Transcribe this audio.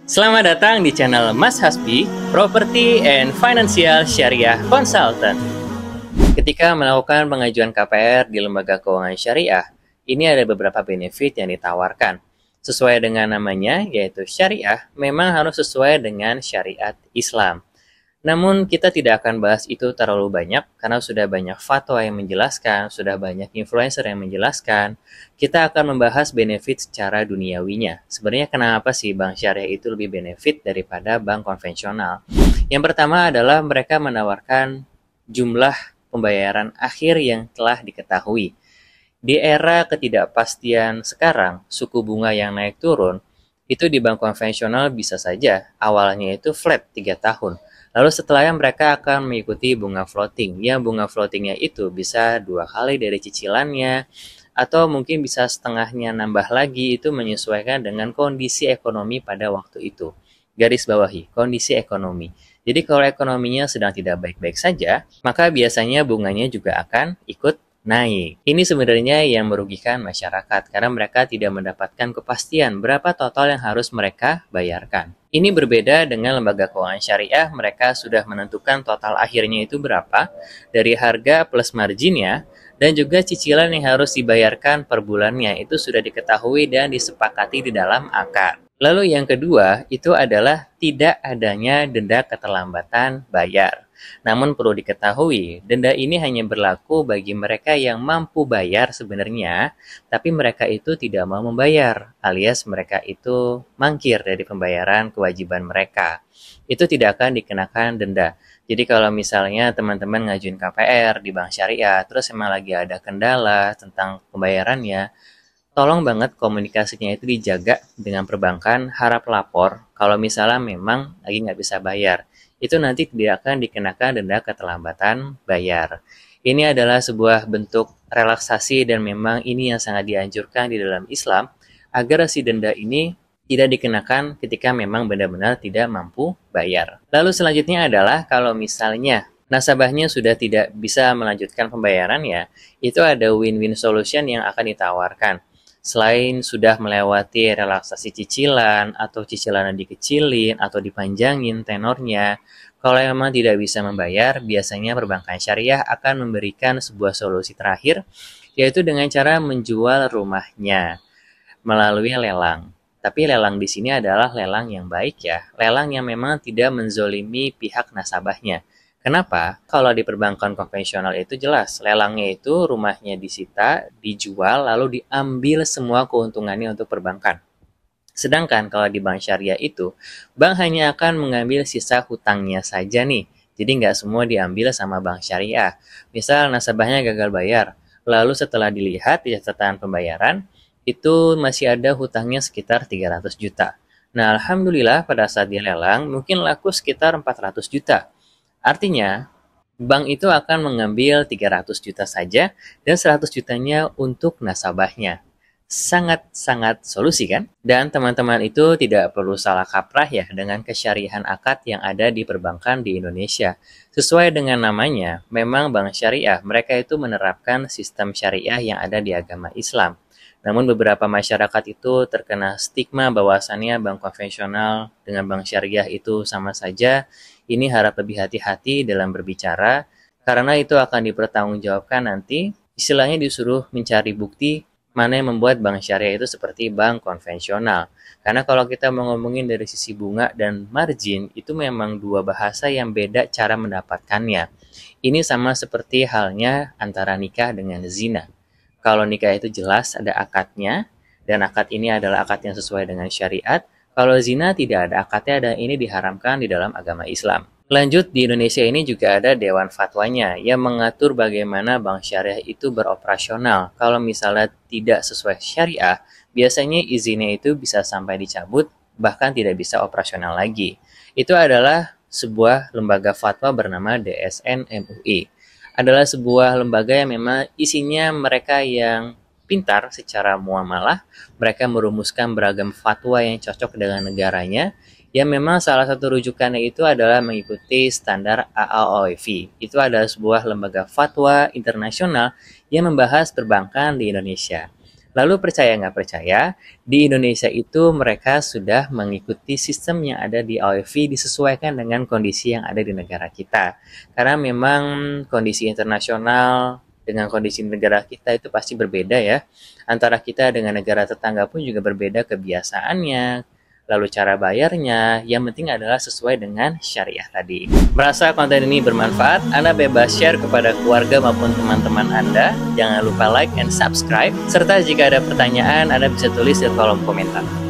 Selamat datang di channel Mas Hasbi, Property and Financial Syariah Consultant. Ketika melakukan pengajuan KPR di lembaga keuangan syariah, ini ada beberapa benefit yang ditawarkan. Sesuai dengan namanya, yaitu syariah, memang harus sesuai dengan syariat Islam. Namun kita tidak akan bahas itu terlalu banyak karena sudah banyak fatwa yang menjelaskan, sudah banyak influencer yang menjelaskan. Kita akan membahas benefit secara duniawinya. Sebenarnya kenapa sih bank syariah itu lebih benefit daripada bank konvensional? Yang pertama adalah mereka menawarkan jumlah pembayaran akhir yang telah diketahui. Di era ketidakpastian sekarang, suku bunga yang naik turun, itu di bank konvensional bisa saja awalnya itu flat 3 tahun. Lalu setelahnya mereka akan mengikuti bunga floating. Yang bunga floatingnya itu bisa 2 kali dari cicilannya, atau mungkin bisa setengahnya nambah lagi, itu menyesuaikan dengan kondisi ekonomi pada waktu itu. Garis bawahi, kondisi ekonomi. Jadi kalau ekonominya sedang tidak baik-baik saja, maka biasanya bunganya juga akan ikut naik. Ini sebenarnya yang merugikan masyarakat karena mereka tidak mendapatkan kepastian berapa total yang harus mereka bayarkan. Ini berbeda dengan lembaga keuangan syariah, mereka sudah menentukan total akhirnya itu berapa dari harga plus marginnya, dan juga cicilan yang harus dibayarkan per bulannya itu sudah diketahui dan disepakati di dalam akad. Lalu yang kedua itu adalah tidak adanya denda keterlambatan bayar. Namun perlu diketahui, denda ini hanya berlaku bagi mereka yang mampu bayar sebenarnya, tapi mereka itu tidak mau membayar, alias mereka itu mangkir dari pembayaran kewajiban mereka. Itu tidak akan dikenakan denda. Jadi kalau misalnya teman-teman ngajuin KPR di bank syariah, terus emang lagi ada kendala tentang pembayarannya, tolong banget komunikasinya itu dijaga dengan perbankan, harap lapor kalau misalnya memang lagi nggak bisa bayar. Itu nanti tidak akan dikenakan denda keterlambatan bayar. Ini adalah sebuah bentuk relaksasi dan memang ini yang sangat dianjurkan di dalam Islam agar si denda ini tidak dikenakan ketika memang benar-benar tidak mampu bayar. Lalu selanjutnya adalah kalau misalnya nasabahnya sudah tidak bisa melanjutkan pembayarannya, itu ada win-win solution yang akan ditawarkan. Selain sudah melewati relaksasi cicilan, atau cicilannya dikecilin, atau dipanjangin tenornya, kalau memang tidak bisa membayar, biasanya perbankan syariah akan memberikan sebuah solusi terakhir, yaitu dengan cara menjual rumahnya melalui lelang. Tapi lelang di sini adalah lelang yang baik ya, lelang yang memang tidak menzolimi pihak nasabahnya. Kenapa? Kalau di perbankan konvensional itu jelas, lelangnya itu rumahnya disita, dijual, lalu diambil semua keuntungannya untuk perbankan. Sedangkan kalau di bank syariah itu, bank hanya akan mengambil sisa hutangnya saja nih. Jadi nggak semua diambil sama bank syariah. Misal nasabahnya gagal bayar, lalu setelah dilihat di catatan pembayaran, itu masih ada hutangnya sekitar 300 juta. Nah, alhamdulillah pada saat dia lelang, mungkin laku sekitar 400 juta. Artinya, bank itu akan mengambil 300 juta saja dan 100 jutanya untuk nasabahnya. Sangat-sangat solusi kan? Dan teman-teman itu tidak perlu salah kaprah ya dengan kesyariahan akad yang ada di perbankan di Indonesia. Sesuai dengan namanya, memang bank syariah, mereka itu menerapkan sistem syariah yang ada di agama Islam. Namun beberapa masyarakat itu terkena stigma bahwasannya bank konvensional dengan bank syariah itu sama saja. Ini harap lebih hati-hati dalam berbicara, karena itu akan dipertanggungjawabkan nanti, istilahnya disuruh mencari bukti mana yang membuat bank syariah itu seperti bank konvensional. Karena kalau kita mau ngomongin dari sisi bunga dan margin, itu memang dua bahasa yang beda cara mendapatkannya. Ini sama seperti halnya antara nikah dengan zina. Kalau nikah itu jelas ada akadnya, dan akad ini adalah akad yang sesuai dengan syariat. Kalau zina tidak ada akadnya dan ini diharamkan di dalam agama Islam. Lanjut, di Indonesia ini juga ada Dewan Fatwanya yang mengatur bagaimana bank syariah itu beroperasional. Kalau misalnya tidak sesuai syariah, biasanya izinnya itu bisa sampai dicabut, bahkan tidak bisa operasional lagi. Itu adalah sebuah lembaga fatwa bernama DSN MUI. Adalah sebuah lembaga yang memang isinya mereka yang pintar secara muamalah, mereka merumuskan beragam fatwa yang cocok dengan negaranya, yang memang salah satu rujukannya itu adalah mengikuti standar AAOIV. Itu adalah sebuah lembaga fatwa internasional yang membahas perbankan di Indonesia. Lalu percaya nggak percaya, di Indonesia itu mereka sudah mengikuti sistem yang ada di AOFI disesuaikan dengan kondisi yang ada di negara kita. Karena memang kondisi internasional dengan kondisi negara kita itu pasti berbeda ya. Antara kita dengan negara tetangga pun juga berbeda kebiasaannya, lalu cara bayarnya, yang penting adalah sesuai dengan syariah tadi. Merasa konten ini bermanfaat, Anda bebas share kepada keluarga maupun teman-teman Anda. Jangan lupa like and subscribe, serta jika ada pertanyaan, Anda bisa tulis di kolom komentar.